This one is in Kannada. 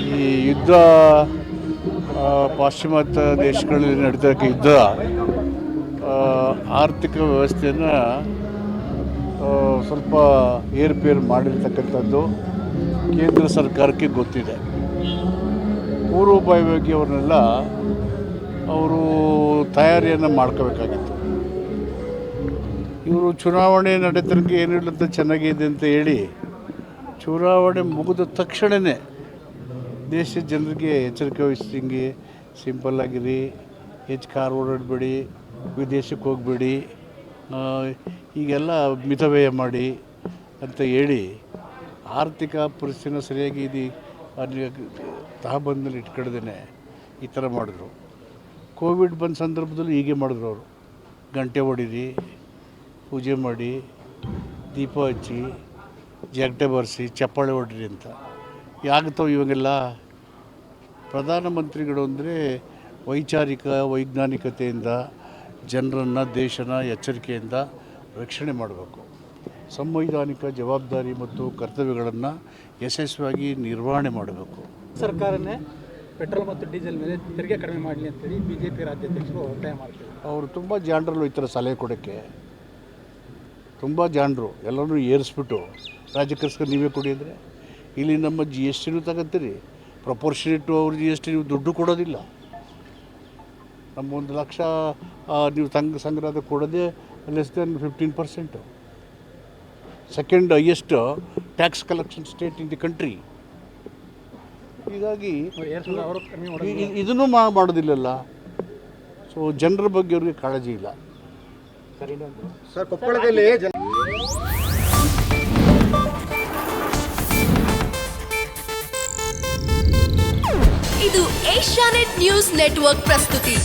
ಈ ಯುದ್ಧ ಪಾಶ್ಚಿಮಾತ್ಯ ದೇಶಗಳಲ್ಲಿ ನಡೆದ ಯುದ್ಧ ಆರ್ಥಿಕ ವ್ಯವಸ್ಥೆಯನ್ನು ಸ್ವಲ್ಪ ಏರುಪೇರು ಮಾಡಿರ್ತಕ್ಕಂಥದ್ದು ಕೇಂದ್ರ ಸರ್ಕಾರಕ್ಕೆ ಗೊತ್ತಿದೆ. ಪೂರ್ವಭಾವಿಯಾಗಿ ಅವ್ರನ್ನೆಲ್ಲ ಅವರು ತಯಾರಿಯನ್ನು ಮಾಡ್ಕೋಬೇಕಾಗಿತ್ತು. ಇವರು ಚುನಾವಣೆ ನಡೆತನಕ ಏನಿಲ್ಲಂತ ಚೆನ್ನಾಗಿದೆ ಅಂತ ಹೇಳಿ ಚುನಾವಣೆ ಮುಗಿದ ತಕ್ಷಣವೇ ದೇಶದ ಜನರಿಗೆ ಎಚ್ಚರಿಕೆ ವಹಿಸಿದಂಗೆ ಸಿಂಪಲ್ ಆಗಿರಿ, ಹೆಚ್ಚು ಕಾರ್ ಓಡಾಡಬೇಡಿ, ವಿದೇಶಕ್ಕೆ ಹೋಗಬೇಡಿ, ಈಗೆಲ್ಲ ಮಿತವ್ಯಯ ಮಾಡಿ ಅಂತ ಹೇಳಿ ಆರ್ಥಿಕ ಪರಿಸ್ಥಿತಿನ ಸರಿಯಾಗಿ ಅಲ್ಲಿ ತಹಬಂದಲ್ಲಿ ಇಟ್ಕೊಳ್ದೇ ಈ ಥರ ಮಾಡಿದ್ರು. ಕೋವಿಡ್ ಬಂದ ಸಂದರ್ಭದಲ್ಲಿ ಹೀಗೆ ಮಾಡಿದ್ರು. ಅವರು ಗಂಟೆ ಹೊಡೀರಿ, ಪೂಜೆ ಮಾಡಿ, ದೀಪ ಹಚ್ಚಿ, ಜಗಟೆ ಬರೆಸಿ, ಚಪ್ಪಾಳೆ ಹೊಡ್ರಿ ಅಂತ ಯಾಗುತ್ತವೆ ಇವಾಗೆಲ್ಲ. ಪ್ರಧಾನಮಂತ್ರಿಗಳು ಅಂದರೆ ವೈಜ್ಞಾನಿಕತೆಯಿಂದ ಜನರನ್ನು, ದೇಶನ ಎಚ್ಚರಿಕೆಯಿಂದ ರಕ್ಷಣೆ ಮಾಡಬೇಕು. ಸಂವೈಧಾನಿಕ ಜವಾಬ್ದಾರಿ ಮತ್ತು ಕರ್ತವ್ಯಗಳನ್ನು ಯಶಸ್ವಿಯಾಗಿ ನಿರ್ವಹಣೆ ಮಾಡಬೇಕು. ಸರ್ಕಾರನೇ ಪೆಟ್ರೋಲ್ ಮತ್ತು ಡೀಸೆಲ್ ಮೇಲೆ ತೆರಿಗೆ ಕಡಿಮೆ ಮಾಡಲಿ ಅಂತೇಳಿ BJP ರಾಜ್ಯಾಧ್ಯಕ್ಷರು ಒತ್ತಾಯ ಮಾಡ್ತಾರೆ. ಅವರು ತುಂಬ ಜಾಣರಲ್ಲೂ ಈ ಥರ ಸಲಹೆ ಕೊಡೋಕ್ಕೆ ತುಂಬ ಜಾಣರು. ಎಲ್ಲರೂ ಏರಿಸ್ಬಿಟ್ಟು ರಾಜ್ಯಕ್ಕರ್ಸ್ಕೊಂಡು ನೀವೇ ಕೊಡಿ ಅಂದರೆ ಇಲ್ಲಿ ನಮ್ಮ GSTನೂ ತಗೋತೀರಿ, ಪ್ರಪೋರ್ಷನೇಟು ಅವ್ರ GST ನೀವು ದುಡ್ಡು ಕೊಡೋದಿಲ್ಲ. ನಮ್ಮ 1 ಲಕ್ಷ ನೀವು ಸಂಗ್ರಹದ ಕೊಡೋದೇ less than 15%. Second highest tax collection state in the country. ಹೀಗಾಗಿ ಇದನ್ನು ಮಾಡೋದಿಲ್ಲಲ್ಲ. ಸೊ ಜನರ ಬಗ್ಗೆ ಅವ್ರಿಗೆ ಕಾಳಜಿ ಇಲ್ಲ. ಸರ್, ಕೊಪ್ಪಳದಲ್ಲಿ ಇದು ಏಷ್ಯಾನೆಟ್ ನ್ಯೂಸ್ ನೆಟ್ವರ್ಕ್ ಪ್ರಸ್ತುತಿ.